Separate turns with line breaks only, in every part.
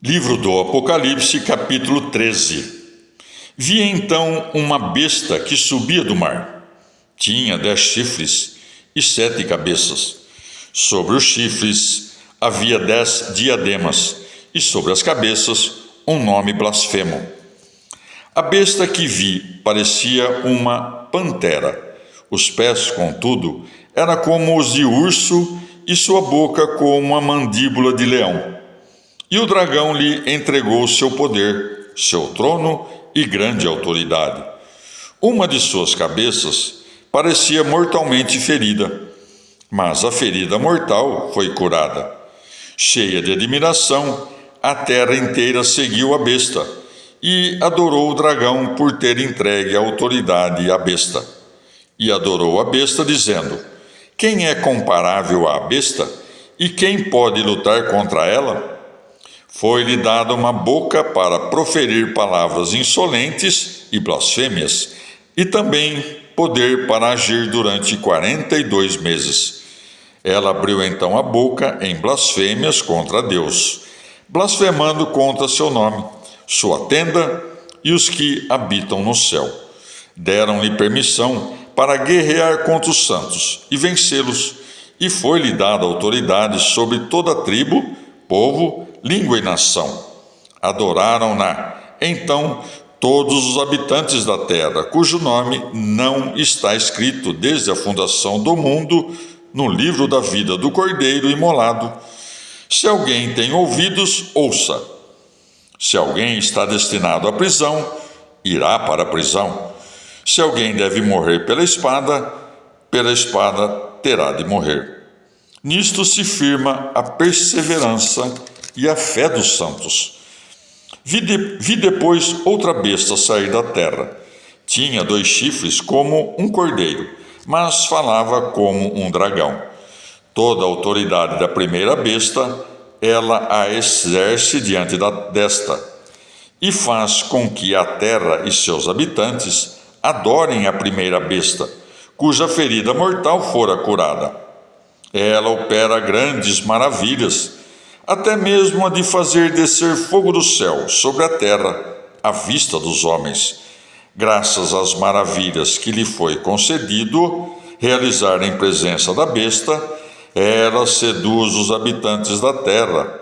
Livro do Apocalipse, capítulo 13. Vi então uma besta que subia do mar. Tinha 10 chifres e 7 cabeças. Sobre os chifres havia 10 diademas, e sobre as cabeças um nome blasfemo. A besta que vi parecia uma pantera. Os pés, contudo, eram como os de urso e sua boca como a mandíbula de leão. E o dragão lhe entregou seu poder, seu trono e grande autoridade. Uma de suas cabeças parecia mortalmente ferida, mas a ferida mortal foi curada. Cheia de admiração, a terra inteira seguiu a besta e adorou o dragão por ter entregue a autoridade à besta. E adorou a besta, dizendo: Quem é comparável à besta? E quem pode lutar contra ela? Foi-lhe dada uma boca para proferir palavras insolentes e blasfêmias, e também poder para agir durante 42 meses. Ela abriu então a boca em blasfêmias contra Deus, blasfemando contra seu nome, sua tenda e os que habitam no céu. Deram-lhe permissão para guerrear contra os santos e vencê-los, e foi-lhe dada autoridade sobre toda a tribo, povo, língua e nação. Adoraram-na, então, todos os habitantes da terra, cujo nome não está escrito desde a fundação do mundo no livro da vida do Cordeiro imolado. Se alguém tem ouvidos, ouça. Se alguém está destinado à prisão, irá para a prisão. Se alguém deve morrer pela espada terá de morrer. Nisto se firma a perseverança e a fé dos santos. Vi depois outra besta sair da terra. Tinha 2 chifres como um cordeiro, mas falava como um dragão. Toda a autoridade da primeira besta, ela a exerce diante desta, e faz com que a terra e seus habitantes adorem a primeira besta, cuja ferida mortal fora curada. Ela opera grandes maravilhas, até mesmo a de fazer descer fogo do céu sobre a terra, à vista dos homens, graças às maravilhas que lhe foi concedido realizar em presença da besta. Ela seduz os habitantes da terra,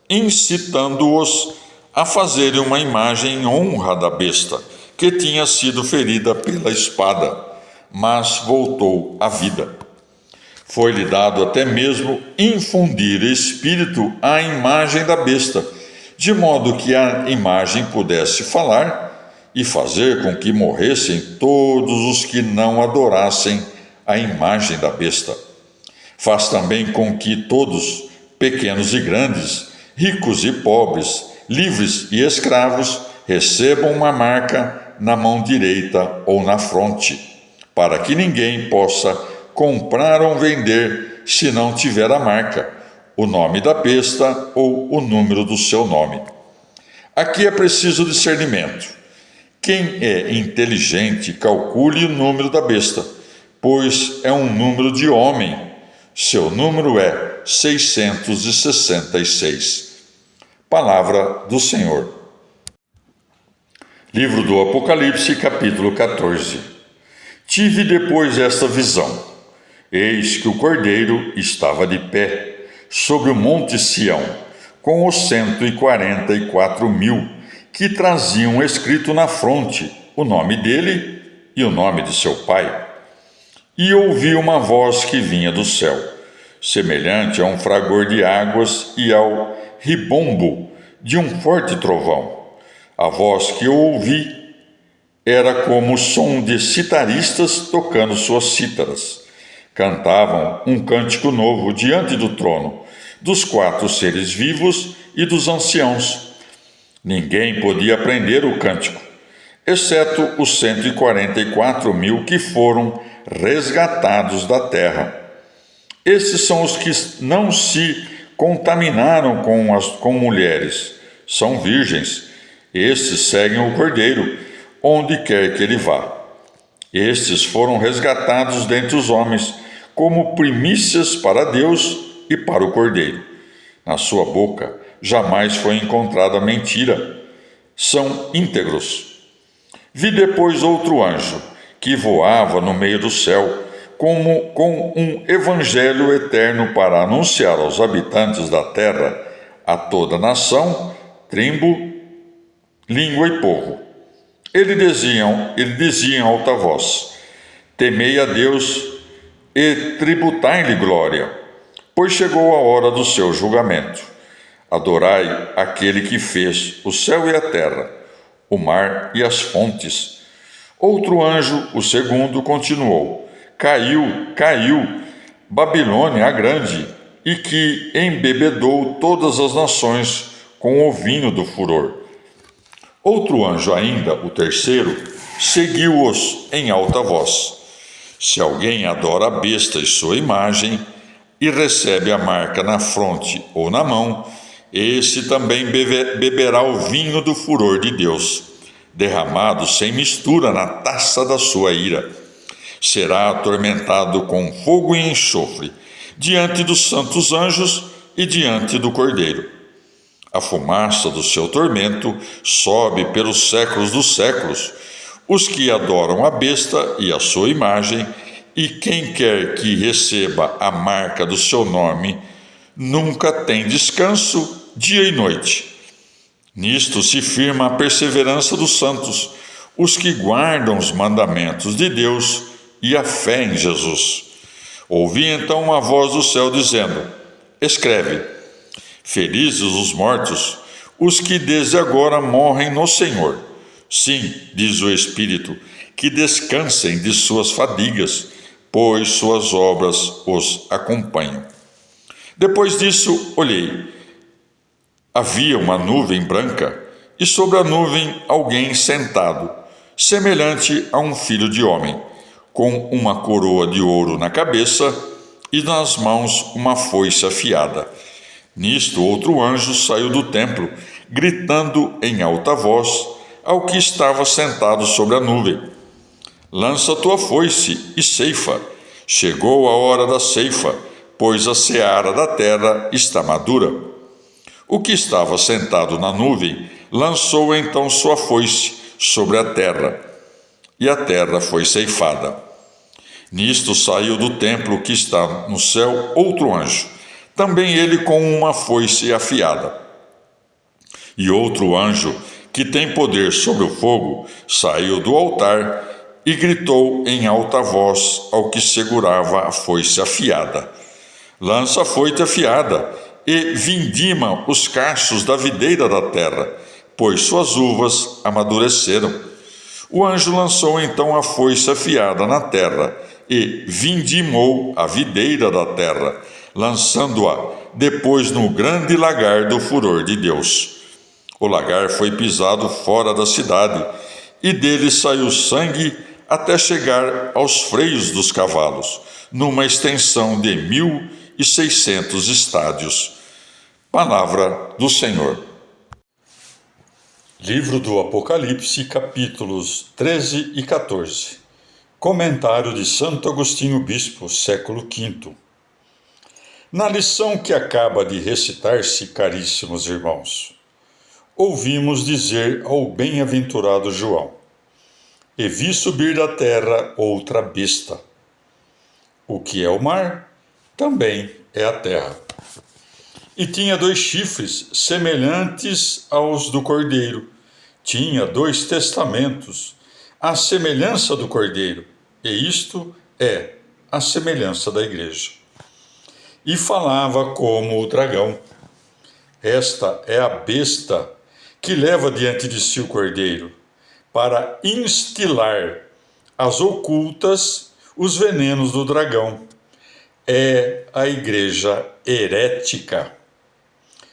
incitando-os a fazerem uma imagem em honra da besta, que tinha sido ferida pela espada, mas voltou à vida. Foi-lhe dado até mesmo infundir espírito à imagem da besta, de modo que a imagem pudesse falar e fazer com que morressem todos os que não adorassem a imagem da besta. Faz também com que todos, pequenos e grandes, ricos e pobres, livres e escravos, recebam uma marca na mão direita ou na fronte, para que ninguém possa comprar ou vender se não tiver a marca, o nome da besta ou o número do seu nome. Aqui é preciso discernimento. Quem é inteligente, calcule o número da besta, pois é um número de homem. Seu número é 666. Palavra do Senhor. Livro do Apocalipse, capítulo 14. Tive depois esta visão. Eis que o Cordeiro estava de pé sobre o monte Sião, com os 144.000, que traziam escrito na fronte o nome dele e o nome de seu pai. E ouvi uma voz que vinha do céu, semelhante a um fragor de águas e ao ribombo de um forte trovão. A voz que eu ouvi era como o som de citaristas tocando suas cítaras. Cantavam um cântico novo diante do trono, dos 4 seres vivos e dos anciãos. Ninguém podia aprender o cântico, exceto os 144.000 que foram resgatados da terra. Esses são os que não se contaminaram com mulheres, são virgens. Estes seguem o Cordeiro, onde quer que ele vá. Estes foram resgatados dentre os homens, como primícias para Deus e para o Cordeiro. Na sua boca jamais foi encontrada mentira. São íntegros. Vi depois outro anjo, que voava no meio do céu, como com um evangelho eterno para anunciar aos habitantes da terra, a toda nação, tribo, língua e povo. Ele dizia em alta voz: temei a Deus e tributai-lhe glória, pois chegou a hora do seu julgamento. Adorai aquele que fez o céu e a terra, o mar e as fontes. Outro anjo, o segundo, continuou: caiu, Babilônia a grande, e que embebedou todas as nações com o vinho do furor. Outro anjo ainda, o terceiro, seguiu-os em alta voz: se alguém adora a besta e sua imagem, e recebe a marca na fronte ou na mão, esse também beberá o vinho do furor de Deus, derramado sem mistura na taça da sua ira. Será atormentado com fogo e enxofre, diante dos santos anjos e diante do Cordeiro. A fumaça do seu tormento sobe pelos séculos dos séculos. Os que adoram a besta e a sua imagem, e quem quer que receba a marca do seu nome, nunca tem descanso, dia e noite. Nisto se firma a perseverança dos santos, os que guardam os mandamentos de Deus e a fé em Jesus. Ouvi então uma voz do céu dizendo: escreve, felizes os mortos, os que desde agora morrem no Senhor. Sim, diz o Espírito, que descansem de suas fadigas, pois suas obras os acompanham. Depois disso, olhei. Havia uma nuvem branca, e sobre a nuvem alguém sentado, semelhante a um filho de homem, com uma coroa de ouro na cabeça e nas mãos uma foice afiada. Nisto, outro anjo saiu do templo, gritando em alta voz ao que estava sentado sobre a nuvem: lança tua foice e ceifa. Chegou a hora da ceifa, pois a seara da terra está madura. O que estava sentado na nuvem lançou então sua foice sobre a terra, e a terra foi ceifada. Nisto saiu do templo que está no céu outro anjo, também ele com uma foice afiada. E outro anjo, que tem poder sobre o fogo, saiu do altar e gritou em alta voz ao que segurava a foice afiada: lança a foice afiada e vindima os cachos da videira da terra, pois suas uvas amadureceram. O anjo lançou então a foice afiada na terra e vindimou a videira da terra, lançando-a depois no grande lagar do furor de Deus. O lagar foi pisado fora da cidade, e dele saiu sangue até chegar aos freios dos cavalos, numa extensão de 1.600 estádios. Palavra do Senhor. Livro do Apocalipse, capítulos 13 e 14. Comentário de Santo Agostinho Bispo, século V. Na lição que acaba de recitar-se, caríssimos irmãos, ouvimos dizer ao bem-aventurado João: e vi subir da terra outra besta. O que é o mar? Também é a terra. E tinha 2 chifres, semelhantes aos do cordeiro. Tinha 2 testamentos, à semelhança do cordeiro, e isto é a semelhança da igreja. E falava como o dragão. Esta é a besta que leva diante de si o cordeiro, para instilar as ocultas os venenos do dragão. É a igreja herética.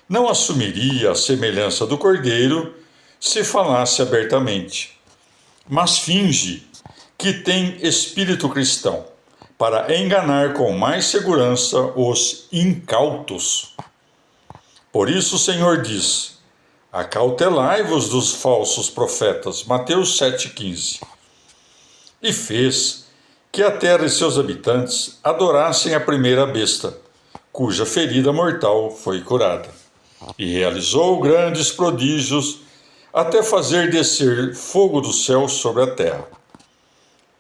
Não assumiria a semelhança do cordeiro se falasse abertamente, mas finge que tem espírito cristão, para enganar com mais segurança os incautos. Por isso o Senhor diz: acautelai-vos dos falsos profetas. Mateus 7,15. E fez que a terra e seus habitantes adorassem a primeira besta, cuja ferida mortal foi curada. e realizou grandes prodígios, até fazer descer fogo do céu sobre a terra.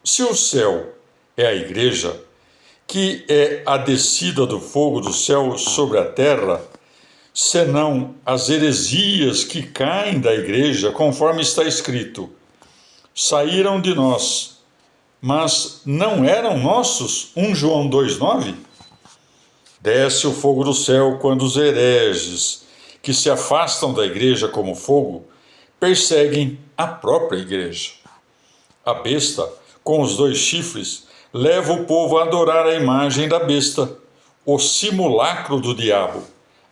Se o céu é a igreja, que é a descida do fogo do céu sobre a terra, senão as heresias que caem da igreja, conforme está escrito: saíram de nós, mas não eram nossos. 1 João 2,9. Desce o fogo do céu quando os hereges, que se afastam da igreja como fogo, perseguem a própria igreja. A besta, com os 2 chifres, leva o povo a adorar a imagem da besta, o simulacro do diabo,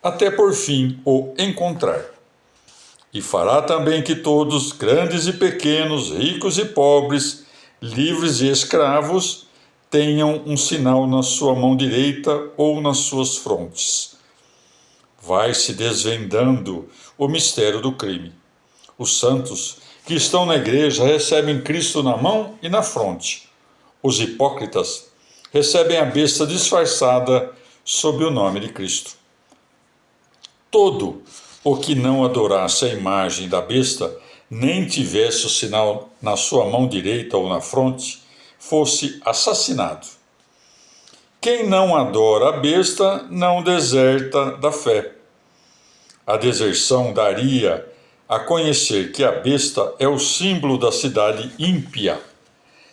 até por fim o encontrar. E fará também que todos, grandes e pequenos, ricos e pobres, livres e escravos, tenham um sinal na sua mão direita ou nas suas frontes. Vai se desvendando o mistério do crime. Os santos que estão na igreja recebem Cristo na mão e na fronte. Os hipócritas recebem a besta disfarçada sob o nome de Cristo. Todo o que não adorasse a imagem da besta, nem tivesse o sinal na sua mão direita ou na fronte, fosse assassinado. Quem não adora a besta não deserta da fé. A deserção daria a conhecer que a besta é o símbolo da cidade ímpia.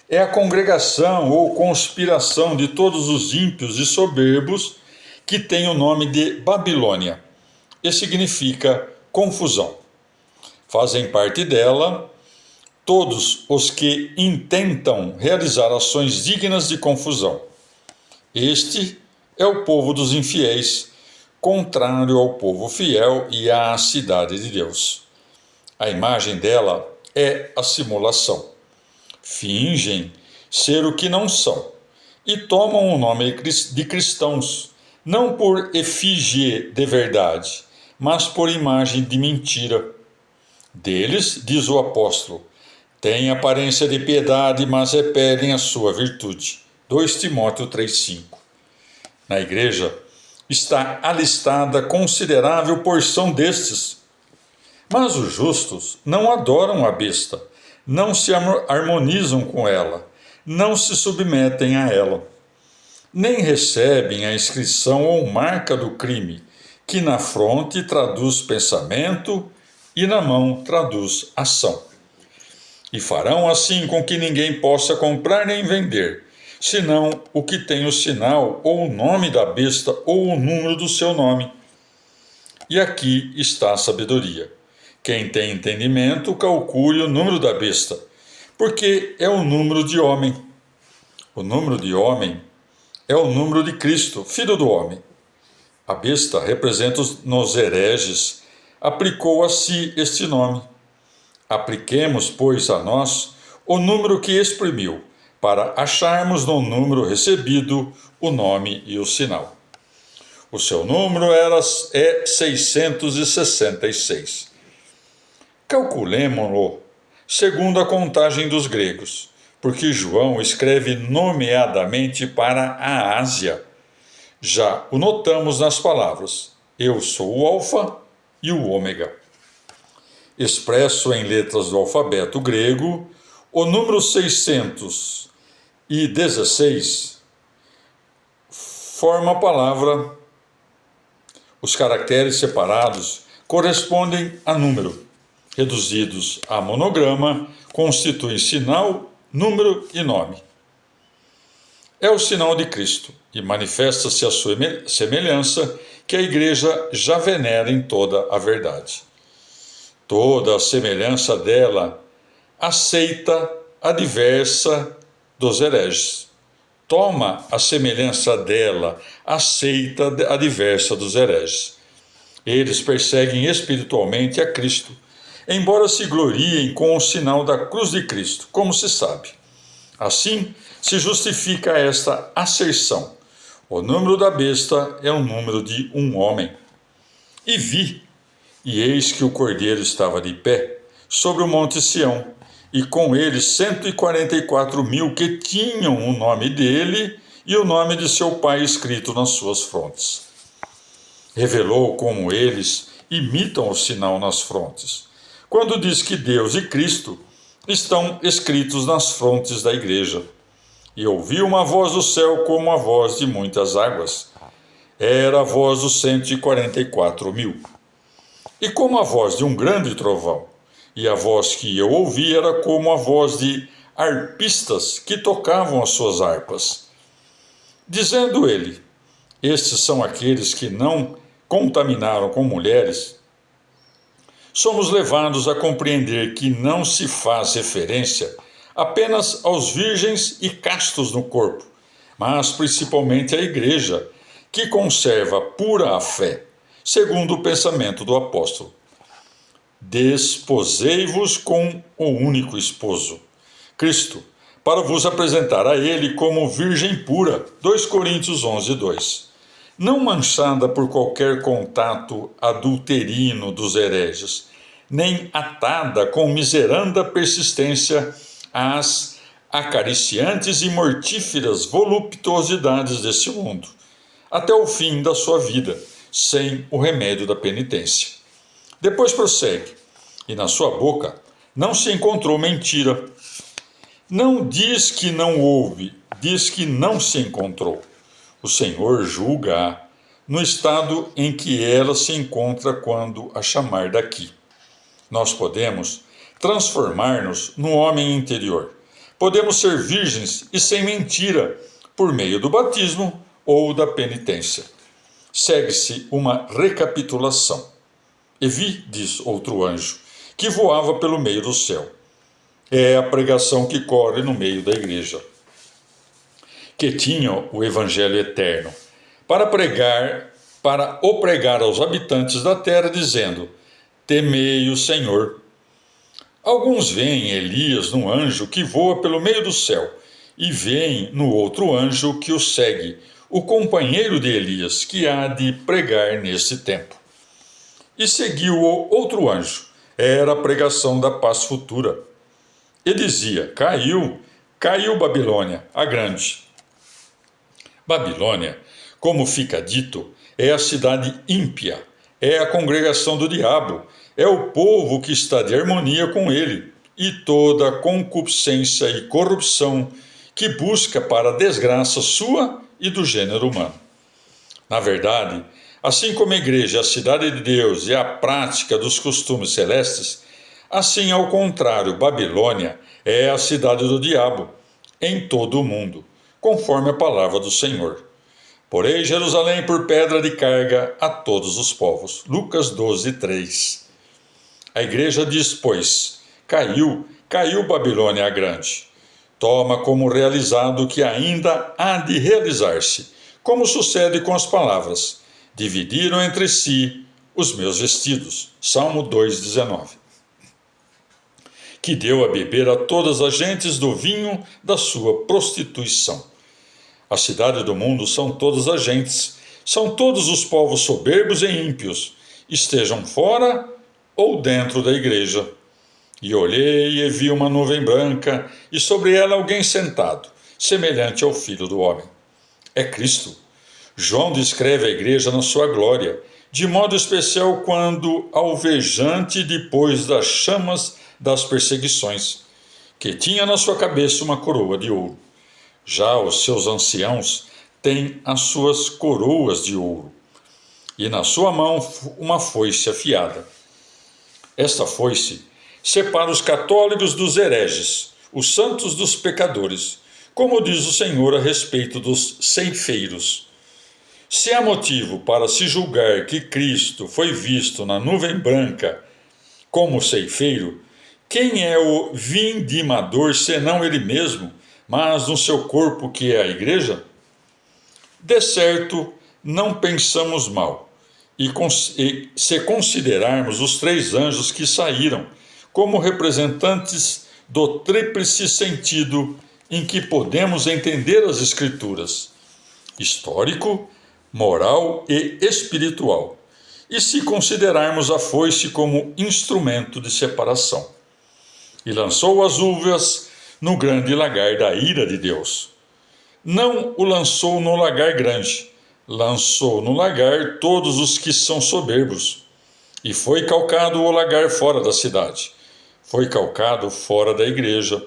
É a congregação ou conspiração de todos os ímpios e soberbos que tem o nome de Babilônia, e significa confusão. Fazem parte dela todos os que intentam realizar ações dignas de confusão. Este é o povo dos infiéis, contrário ao povo fiel e à cidade de Deus. A imagem dela é a simulação. Fingem ser o que não são e tomam o nome de cristãos, não por efígie de verdade, mas por imagem de mentira. Deles, diz o apóstolo, têm aparência de piedade, mas repelem a sua virtude. 2 Timóteo 3,5. Na igreja está alistada considerável porção destes. Mas os justos não adoram a besta, não se harmonizam com ela, não se submetem a ela, nem recebem a inscrição ou marca do crime, que na fronte traduz pensamento e na mão traduz ação. E farão assim com que ninguém possa comprar nem vender, senão o que tem o sinal ou o nome da besta ou o número do seu nome. E aqui está a sabedoria. Quem tem entendimento, calcule o número da besta, porque é o número de homem. O número de homem é o número de Cristo, Filho do homem. A besta representa nos hereges, aplicou a si este nome. Apliquemos, pois, a nós o número que exprimiu, para acharmos no número recebido o nome e o sinal. O seu número é 666. Calculemo-lo segundo a contagem dos gregos, porque João escreve nomeadamente para a Ásia. Já o notamos nas palavras: eu sou o Alfa e o Ômega. Expresso em letras do alfabeto grego, o número 616 forma a palavra. Os caracteres separados correspondem a número. Reduzidos a monograma, constituem sinal, número e nome. É o sinal de Cristo e manifesta-se a sua semelhança que a Igreja já venera em toda a verdade. Toda a semelhança dela aceita a diversa dos hereges. Toma a semelhança dela, aceita a diversa dos hereges. Eles perseguem espiritualmente a Cristo, embora se gloriem com o sinal da cruz de Cristo, como se sabe. Assim, se justifica esta asserção: o número da besta é o número de um homem. E vi, e eis que o Cordeiro estava de pé, sobre o monte Sião, e com ele 144.000 que tinham o nome dele e o nome de seu pai escrito nas suas frontes. Revelou como eles imitam o sinal nas frontes, quando diz que Deus e Cristo estão escritos nas frontes da igreja. E ouvi uma voz do céu como a voz de muitas águas. Era a voz dos 144.000. E como a voz de um grande trovão. E a voz que eu ouvi era como a voz de arpistas que tocavam as suas harpas. Dizendo ele: estes são aqueles que não contaminaram com mulheres. Somos levados a compreender que não se faz referência apenas aos virgens e castos no corpo, mas principalmente à igreja, que conserva pura a fé, segundo o pensamento do apóstolo. Desposei-vos com o único esposo, Cristo, para vos apresentar a ele como virgem pura. 2 Coríntios 11:2. Não manchada por qualquer contato adulterino dos hereges, nem atada com miseranda persistência às acariciantes e mortíferas voluptuosidades desse mundo, até o fim da sua vida, sem o remédio da penitência. Depois prossegue: e na sua boca não se encontrou mentira. Não diz que não houve, diz que não se encontrou. O Senhor julga-a no estado em que ela se encontra quando a chamar daqui. Nós podemos transformar-nos no homem interior. Podemos ser virgens e sem mentira, por meio do batismo ou da penitência. Segue-se uma recapitulação. E vi, diz outro anjo, que voava pelo meio do céu. É a pregação que corre no meio da igreja, que tinha o evangelho eterno, para o pregar aos habitantes da terra, dizendo: temei o Senhor. Alguns veem Elias num anjo que voa pelo meio do céu, e veem no outro anjo que o segue, o companheiro de Elias, que há de pregar neste tempo. E seguiu-o outro anjo. Era a pregação da paz futura. E dizia: caiu Babilônia, a grande. Babilônia, como fica dito, é a cidade ímpia, é a congregação do diabo, é o povo que está de harmonia com ele, e toda a concupiscência e corrupção que busca para a desgraça sua e do gênero humano. Na verdade, assim como a igreja é a cidade de Deus e a prática dos costumes celestes, assim, ao contrário, Babilônia é a cidade do diabo em todo o mundo, conforme a palavra do Senhor. Porém, Jerusalém por pedra de carga a todos os povos. Lucas 12:3. A igreja diz, pois: caiu Babilônia a grande. Toma como realizado o que ainda há de realizar-se, como sucede com as palavras: dividiram entre si os meus vestidos. Salmo 2:19. Que deu a beber a todas as gentes do vinho da sua prostituição. A cidade do mundo são todas as gentes, são todos os povos soberbos e ímpios, estejam fora ou dentro da igreja. E olhei e vi uma nuvem branca, e sobre ela alguém sentado, semelhante ao Filho do Homem. É Cristo. João descreve a igreja na sua glória, de modo especial quando alvejante depois das chamas das perseguições, que tinha na sua cabeça uma coroa de ouro. Já os seus anciãos têm as suas coroas de ouro, e na sua mão uma foice afiada. Esta foice separa os católicos dos hereges, os santos dos pecadores, como diz o Senhor a respeito dos ceifeiros. Se há motivo para se julgar que Cristo foi visto na nuvem branca como ceifeiro, quem é o vindimador senão ele mesmo, mas no seu corpo que é a igreja? De certo, não pensamos mal, e se considerarmos os 3 anjos que saíram como representantes do tríplice sentido em que podemos entender as Escrituras: histórico, moral e espiritual, e se considerarmos a foice como instrumento de separação. E lançou as uvas no grande lagar da ira de Deus. Não o lançou no lagar grande, lançou no lagar todos os que são soberbos. E foi calcado o lagar fora da cidade. Foi calcado fora da igreja.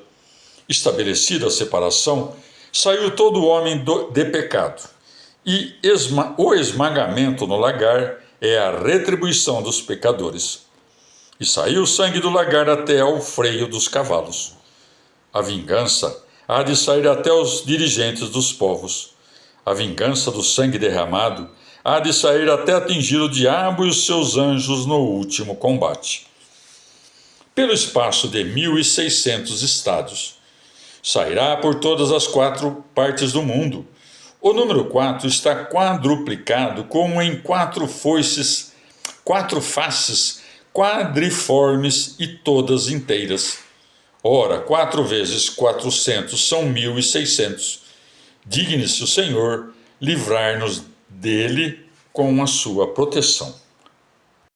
Estabelecida a separação, saiu todo homem de pecado. E o esmagamento no lagar é a retribuição dos pecadores. E saiu o sangue do lagar até ao freio dos cavalos. A vingança há de sair até os dirigentes dos povos. A vingança do sangue derramado há de sair até atingir o diabo e os seus anjos no último combate. Pelo espaço de 1.600 estádios, sairá por todas as 4 partes do mundo. O número 4 está quadruplicado como em 4 foices, 4 faces quadriformes e todas inteiras. Ora, 4 vezes 400 são 1.600. Digne-se o Senhor livrar-nos dele com a sua proteção.